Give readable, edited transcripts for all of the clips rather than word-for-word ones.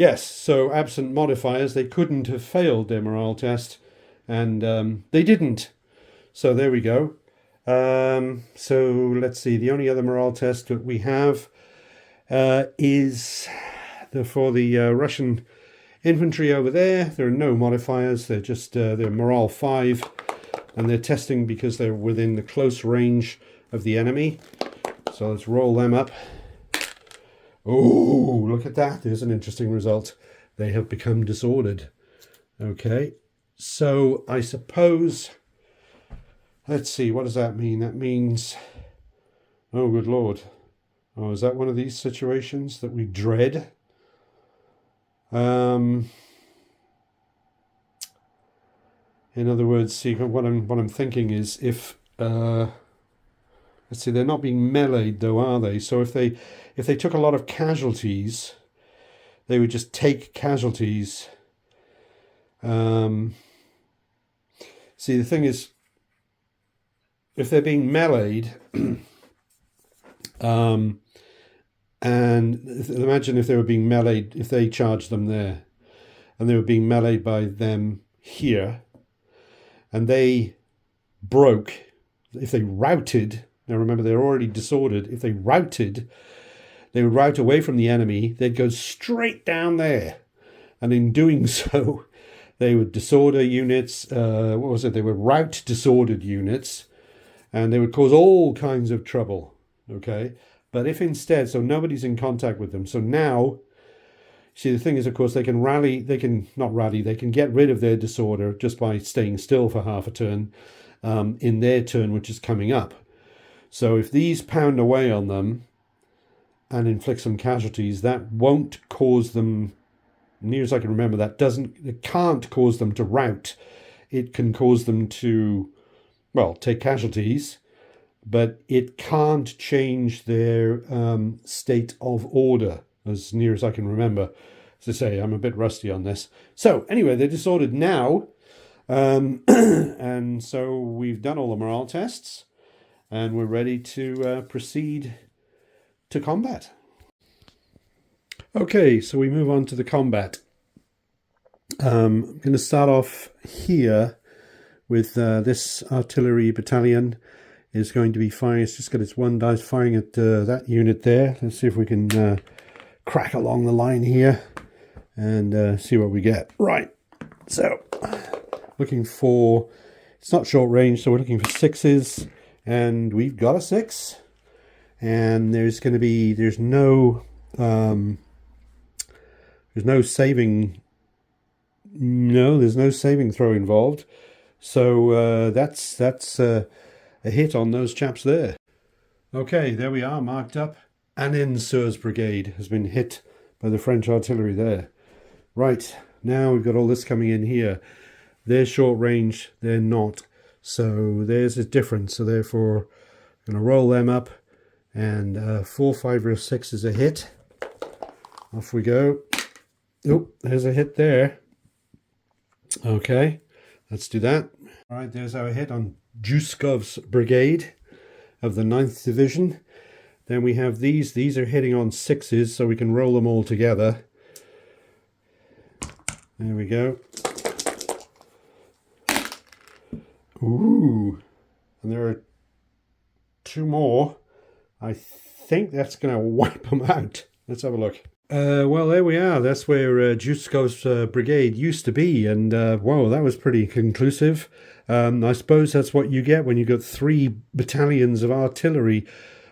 Yes, so absent modifiers, they couldn't have failed their morale test, and they didn't. So there we go. So let's see, the only other morale test that we have is for the Russian infantry over there. There are no modifiers, they're just they're morale 5, and they're testing because they're within the close range of the enemy. So let's roll them up. Oh, look at that. There's an interesting result. They have become disordered. Okay, so I suppose, let's see, what does that mean? That means, oh, good Lord. Oh, is that one of these situations that we dread? In other words, see, what I'm thinking is if let's see, they're not being meleeed though, are they? So if they took a lot of casualties, they would just take casualties. See, the thing is, if they're being meleeed, and imagine if they were being meleeed, if they charged them there, and they were being meleeed by them here, and they broke, if they routed, now remember they're already disordered, if they routed, they would rout away from the enemy, they'd go straight down there. And in doing so, they would disorder units, they would rout disordered units, and they would cause all kinds of trouble, okay? But if instead, so nobody's in contact with them, so now, see, the thing is, of course, they can get rid of their disorder just by staying still for half a turn in their turn, which is coming up. So if these pound away on them and inflict some casualties, that won't cause them, near as I can remember, it can't cause them to rout. It can cause them to, well, take casualties, but it can't change their state of order, as near as I can remember. As I say, I'm a bit rusty on this. So anyway, they're disordered now, and so we've done all the morale tests, and we're ready to proceed to combat. Okay, so we move on to the combat. I'm going to start off here with this artillery battalion is going to be firing. It's just got its one dice firing at that unit there. Let's see if we can crack along the line here and see what we get. Right, so looking for, it's not short range, so we're looking for 6s, and we've got a 6. And there's no saving. No, there's no saving throw involved. So that's a hit on those chaps there. Okay, there we are, marked up. Annenseur's brigade has been hit by the French artillery there. Right, now we've got all this coming in here. They're short range, they're not. So there's a difference. So therefore, I'm going to roll them up. And 4, 5, or 6 is a hit. Off we go. Oh, there's a hit there. Okay, let's do that. All right, there's our hit on Juskov's brigade of the 9th Division. Then we have these. These are hitting on 6s, so we can roll them all together. There we go. Ooh, and there are 2 more. I think that's going to wipe them out. Let's have a look. Well, there we are. That's where Juskov's brigade used to be. And, whoa, that was pretty conclusive. I suppose that's what you get when you've got 3 battalions of artillery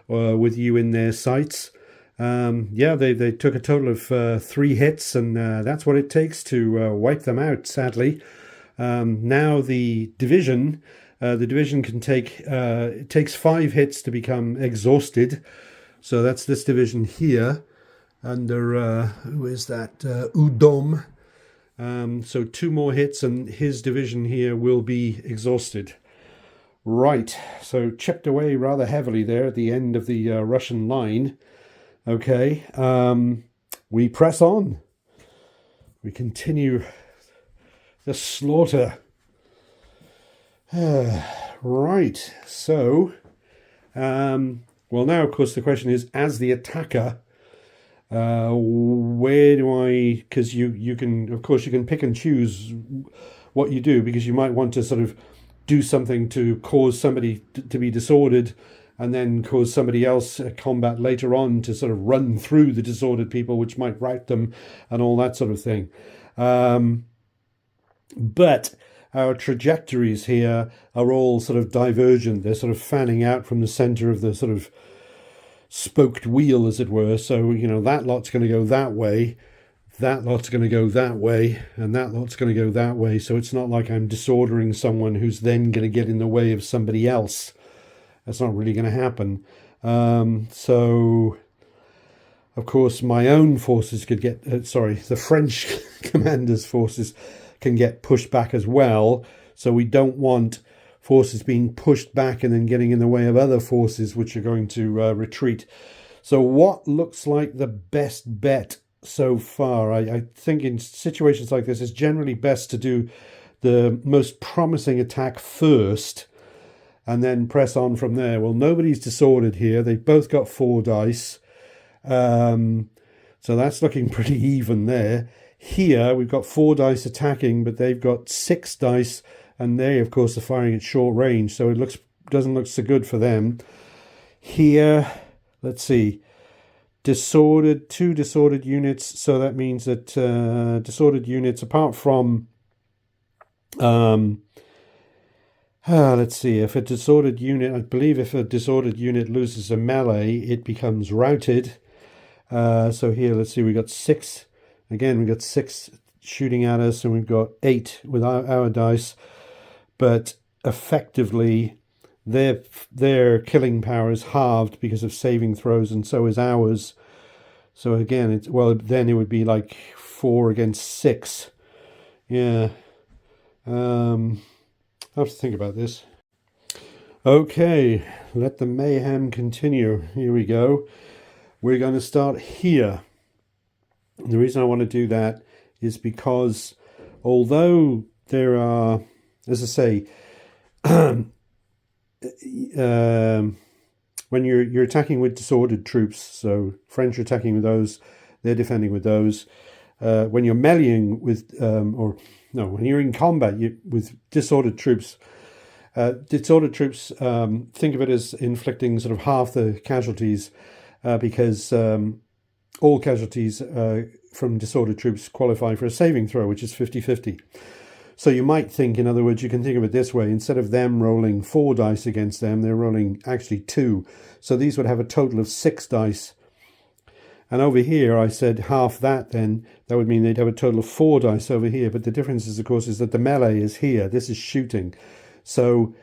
with you in their sights. Yeah, they took a total of 3 hits, and that's what it takes to wipe them out, sadly. Now the division can take, it takes 5 hits to become exhausted. So that's this division here under, who is that? Udom. So 2 more hits and his division here will be exhausted. Right, so chipped away rather heavily there at the end of the Russian line. Okay, we press on. We continue the slaughter. Right, so, well now of course the question is, as the attacker, Where do I? Because you can, of course, you can pick and choose what you do, because you might want to sort of do something to cause somebody to be disordered, and then cause somebody else a combat later on to sort of run through the disordered people, which might rout them and all that sort of thing. But our trajectories here are all sort of divergent. They're sort of fanning out from the center of the sort of spoked wheel, as it were. So, you know, that lot's going to go that way, that lot's going to go that way, and that lot's going to go that way. So it's not like I'm disordering someone who's then going to get in the way of somebody else. That's not really going to happen. So, of course, my own forces could get, the French commander's forces can get pushed back as well. So we don't want forces being pushed back and then getting in the way of other forces which are going to retreat. So what looks like the best bet so far? I think in situations like this, it's generally best to do the most promising attack first and then press on from there. Well, nobody's disordered here. They've both got 4 dice. So that's looking pretty even there. Here, we've got 4 dice attacking, but they've got 6 dice, and they, of course, are firing at short range, so it doesn't look so good for them. Here, let's see, 2 disordered units, so that means that disordered units, apart from... let's see, if a disordered unit, I believe if a disordered unit loses a melee, it becomes routed. So here, let's see, we've got 6. Again, we've got 6 shooting at us, and we've got 8 with our dice. But effectively, their killing power is halved because of saving throws, and so is ours. So again, then it would be like 4 against 6. Yeah. I'll have to think about this. Okay, let the mayhem continue. Here we go. We're going to start here. And the reason I want to do that is because although there are, as I say, when you're attacking with disordered troops, so French are attacking with those, they're defending with those. When you're meleeing with, when you're in combat with disordered troops, think of it as inflicting sort of half the casualties, because all casualties from disordered troops qualify for a saving throw, which is 50-50. So you might think, in other words, you can think of it this way: instead of them rolling 4 dice against them, they're rolling actually 2. So these would have a total of 6 dice. And over here, I said half that, then that would mean they'd have a total of 4 dice over here. But the difference is, of course, is that the melee is here. This is shooting. So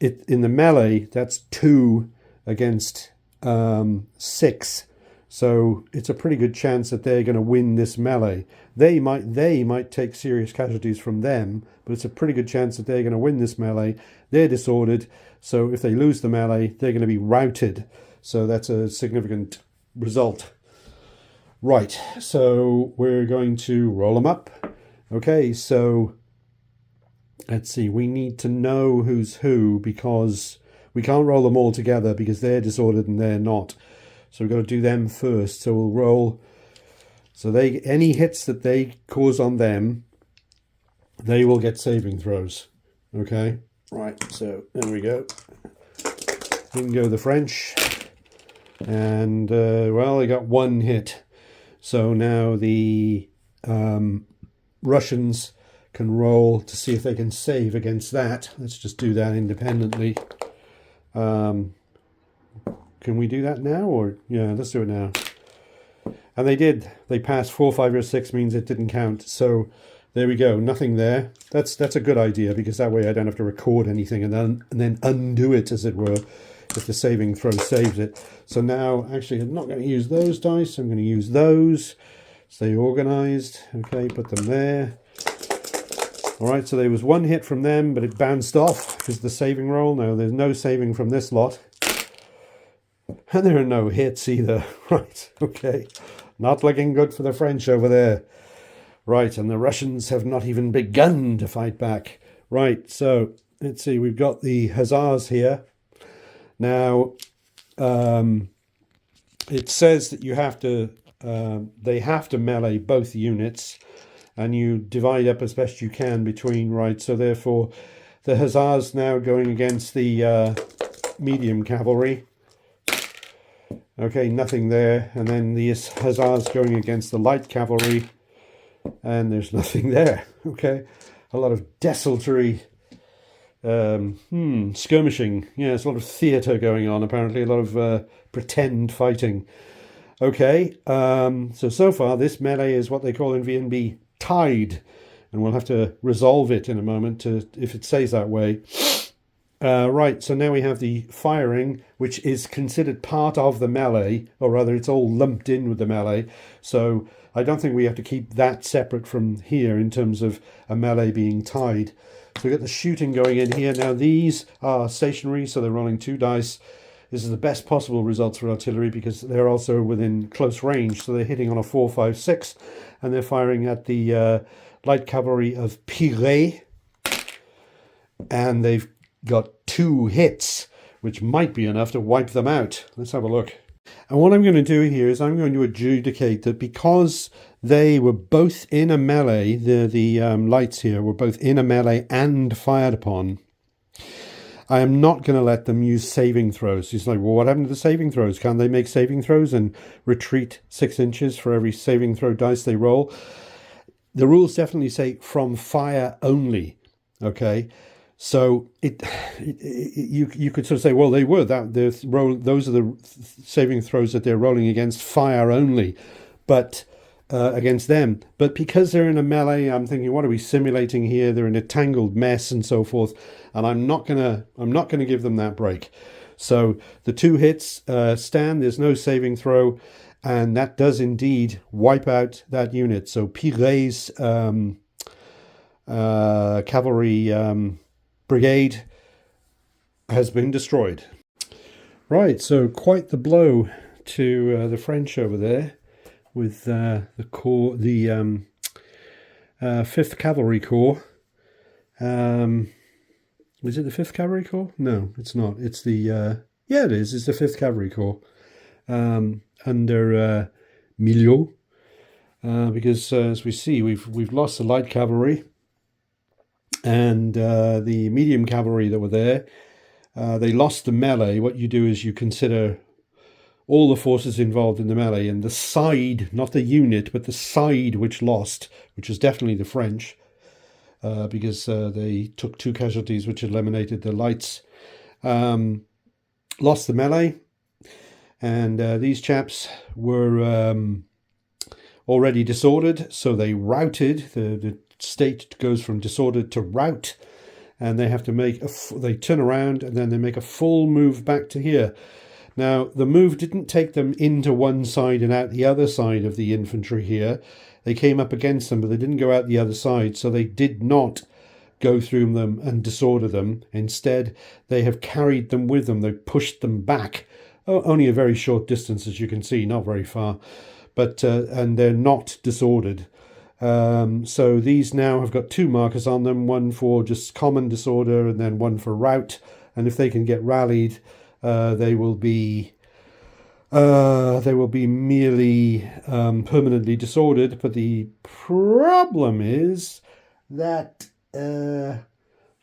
in the melee, that's 2 against 6. So it's a pretty good chance that they're going to win this melee. They might take serious casualties from them, but it's a pretty good chance that they're going to win this melee. They're disordered, so if they lose the melee, they're going to be routed. So that's a significant result. Right, so we're going to roll them up. Okay, so let's see. We need to know who's who, because we can't roll them all together because they're disordered and they're not. So we've got to do them first. So we'll roll. So any hits that they cause on them, they will get saving throws. Okay? Right, so there we go. We can go the French. And, they got 1 hit. So now the Russians can roll to see if they can save against that. Let's just do that independently. Can we do that now? Or yeah, let's do it now. And they did. They passed 4, 5, or 6 means it didn't count. So there we go. Nothing there. That's a good idea, because that way I don't have to record anything and then undo it, as it were, if the saving throw saves it. So now, actually, I'm not going to use those dice. I'm going to use those. Stay organized. Okay, put them there. All right, so there was 1 hit from them, but it bounced off because the saving roll. Now there's no saving from this lot. And there are no hits either. Right, okay. Not looking good for the French over there. Right, and the Russians have not even begun to fight back. Right, so let's see. We've got the Hussars here. Now, it says that you have to they have to melee both units, and you divide up as best you can between, right? So therefore, the hussars now going against the medium cavalry. Okay, nothing there. And then the hussars going against the light cavalry, and there's nothing there. Okay, a lot of desultory skirmishing. Yeah, there's a lot of theatre going on, apparently, a lot of pretend fighting. Okay, so far this melee is what they call in VNB tied, and we'll have to resolve it in a moment if it stays that way. Right, so now we have the firing, which is considered part of the melee, or rather it's all lumped in with the melee. So I don't think we have to keep that separate from here in terms of a melee being tied. So we've got the shooting going in here. Now these are stationary, so they're rolling 2 dice. This is the best possible results for artillery because they're also within close range. So they're hitting on a 4, 5, 6, and they're firing at the light cavalry of Pirée. And they've got 2 hits, which might be enough to wipe them out. Let's have a look. And what I'm going to do here is I'm going to adjudicate that because they were both in a melee, the lights here were both in a melee and fired upon, I am not going to let them use saving throws. He's like, well, what happened to the saving throws? Can they make saving throws and retreat 6 inches for every saving throw dice they roll? The rules definitely say from fire only, okay? So you could sort of say, well, they were those are the saving throws that they're rolling against fire only, but against them. But because they're in a melee, I'm thinking, what are we simulating here? They're in a tangled mess and so forth, and I'm not gonna give them that break. So the 2 hits stand. There's no saving throw, and that does indeed wipe out that unit. So Piré's cavalry brigade has been destroyed. Right, so quite the blow to the French over there with the 5th Cavalry Corps. Is it the 5th Cavalry Corps? No, it's not. It's the yeah, it is. It's the 5th Cavalry Corps under Milieu, because as we see, we've lost the light cavalry. And the medium cavalry that were there, they lost the melee. What you do is you consider all the forces involved in the melee, and the side, not the unit, but the side which lost, which was definitely the French, because they took 2 casualties which eliminated the lights, lost the melee. And these chaps were already disordered, so they routed. The state goes from disordered to rout, and they have to they turn around and then they make a full move back to here. Now the move didn't take them into one side and out the other side of the infantry here. They came up against them, but they didn't go out the other side, so they did not go through them and disorder them. Instead, they have carried them with them. They pushed them back, only a very short distance, as you can see, not very far, but and they're not disordered. So these now have got 2 markers on them, one for just common disorder and then one for rout. And if they can get rallied, they will be merely permanently disordered. But the problem is that I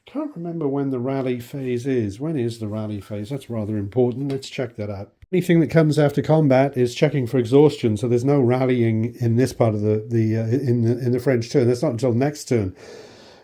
can't remember when the rally phase is. When is the rally phase? That's rather important. Let's check that out. Anything that comes after combat is checking for exhaustion, so there's no rallying in this part of in the French turn. That's not until next turn,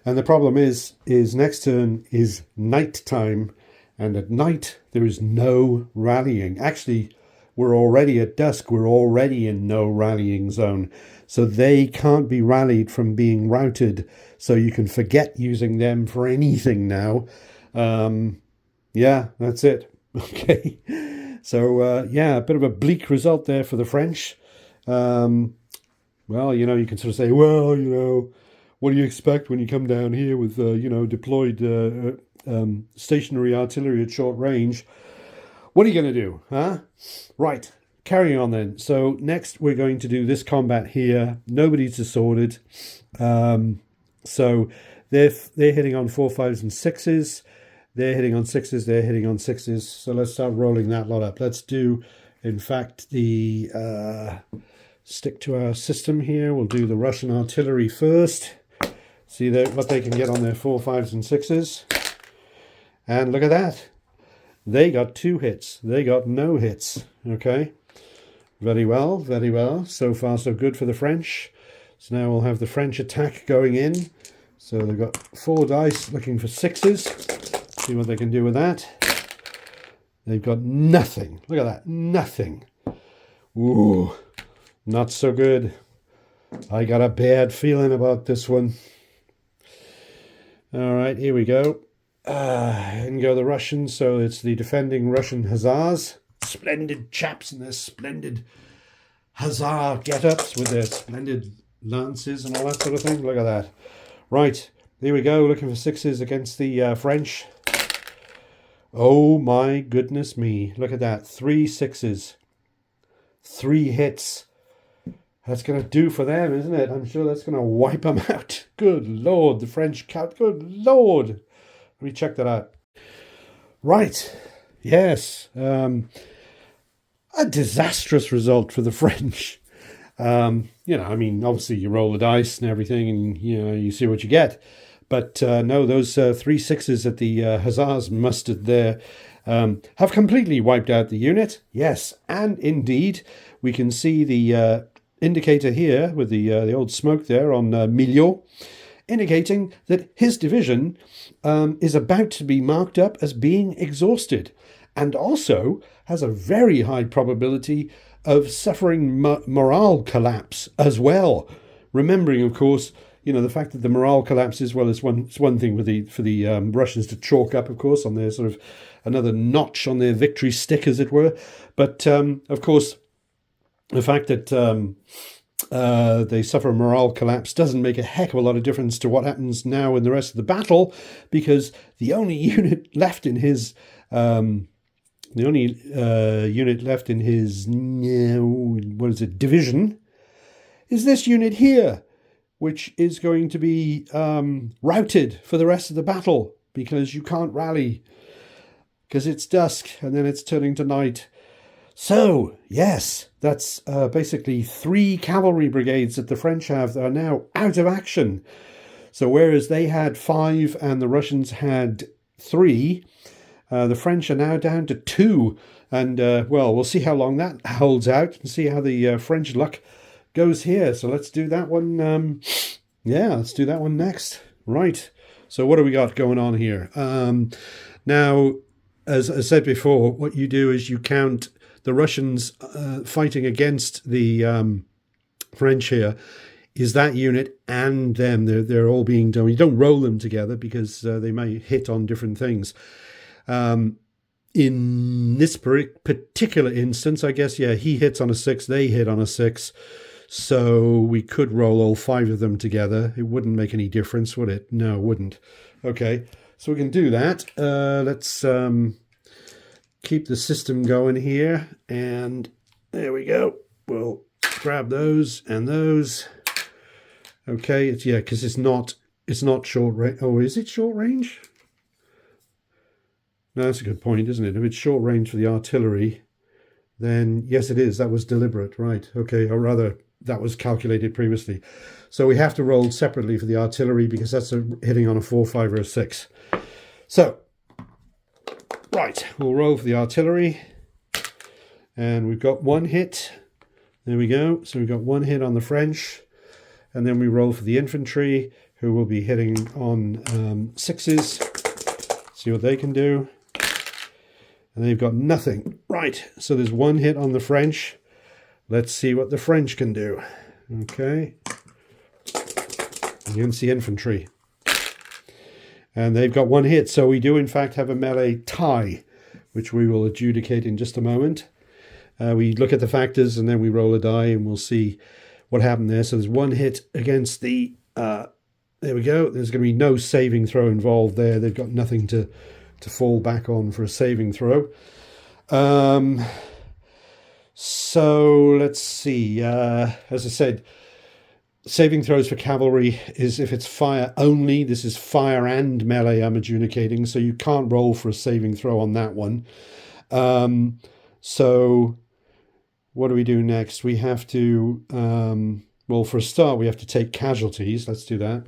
and the problem is next turn is night time, and at night there is no rallying. Actually, we're already at dusk. We're already in no rallying zone, so they can't be rallied from being routed. So you can forget using them for anything now. Yeah, that's it. Okay. So, yeah, a bit of a bleak result there for the French. Well, you know, you can sort of say, well, you know, what do you expect when you come down here with, you know, deployed stationary artillery at short range? What are you going to do, huh? Right, carrying on then. So next we're going to do this combat here. Nobody's disordered. So they're hitting on 4, 5s, and 6s. They're hitting on 6s, they're hitting on 6s. So let's start rolling that lot up. Let's do, in fact, the stick to our system here. We'll do the Russian artillery first. See what they can get on their 4, 5s and 6s. And look at that. They got 2 hits. They got no hits. Okay. Very well, very well. So far, so good for the French. So now we'll have the French attack going in. So they've got 4 dice looking for 6s. See what they can do with that. They've got nothing. Look at that. Nothing. Ooh. Not so good. I got a bad feeling about this one. All right, here we go. In go the Russians. So it's the defending Russian Hussars. Splendid chaps in their splendid Hussar get-ups with their splendid lances and all that sort of thing. Look at that. Right, here we go. Looking for 6s against the French. Oh my goodness me. Look at that. 3 6s. 3 hits. That's going to do for them, isn't it? I'm sure that's going to wipe them out. Good Lord, the French count. Good Lord. Let me check that out. Right. Yes. A disastrous result for the French. I mean, obviously you roll the dice and everything and, you see what you get. But no, those 3 6s that the Hussars mustered there have completely wiped out the unit. Yes, and indeed, we can see the indicator here with the old smoke there on Milieu, indicating that his division is about to be marked up as being exhausted, and also has a very high probability of suffering morale collapse as well. Remembering, of course, the fact that the morale collapses, well, it's one thing for the Russians to chalk up, of course, on their sort of another notch on their victory stick, as it were. But, of course, the fact that they suffer a morale collapse doesn't make a heck of a lot of difference to what happens now in the rest of the battle, because the only unit left in his division is this unit here, which is going to be routed for the rest of the battle, because you can't rally, because it's dusk and then it's turning to night. So, yes, that's basically 3 cavalry brigades that the French have that are now out of action. So whereas they had 5 and the Russians had 3, the French are now down to 2. And, well, we'll see how long that holds out and see how the French luck goes here. So let's do that one. Let's do that one next. Right. So what do we got going on here? Now, as I said before, what you do is you count the Russians fighting against the French here is that unit and them. They're all being done. You don't roll them together because they may hit on different things. In this particular instance, I guess, he hits on a 6, they hit on a 6. So we could roll all 5 of them together. It wouldn't make any difference, would it? No, it wouldn't. Okay, so we can do that. Let's keep the system going here. And there we go. We'll grab those and those. Okay, because it's not short range. Oh, is it short range? No, that's a good point, isn't it? If it's short range for the artillery, then yes, it is. That was deliberate, right? Okay, or rather, that was calculated previously. So we have to roll separately for the artillery because that's hitting on a 4, 5, or a 6. So, right, we'll roll for the artillery. And we've got 1 hit. There we go. So we've got 1 hit on the French. And then we roll for the infantry, who will be hitting on 6s. See what they can do. And they've got nothing. Right, so there's 1 hit on the French. Let's see what the French can do. Okay. Against the infantry. And they've got 1 hit. So we do, in fact, have a melee tie, which we will adjudicate in just a moment. We look at the factors and then we roll a die and we'll see what happened there. So there's 1 hit against the... there we go. There's going to be no saving throw involved there. They've got nothing to fall back on for a saving throw. So let's see. As I said, saving throws for cavalry is if it's fire only. This is fire and melee I'm adjudicating, so you can't roll for a saving throw on that one. So what do we do next? We have to, well, for a start, we have to take casualties. Let's do that.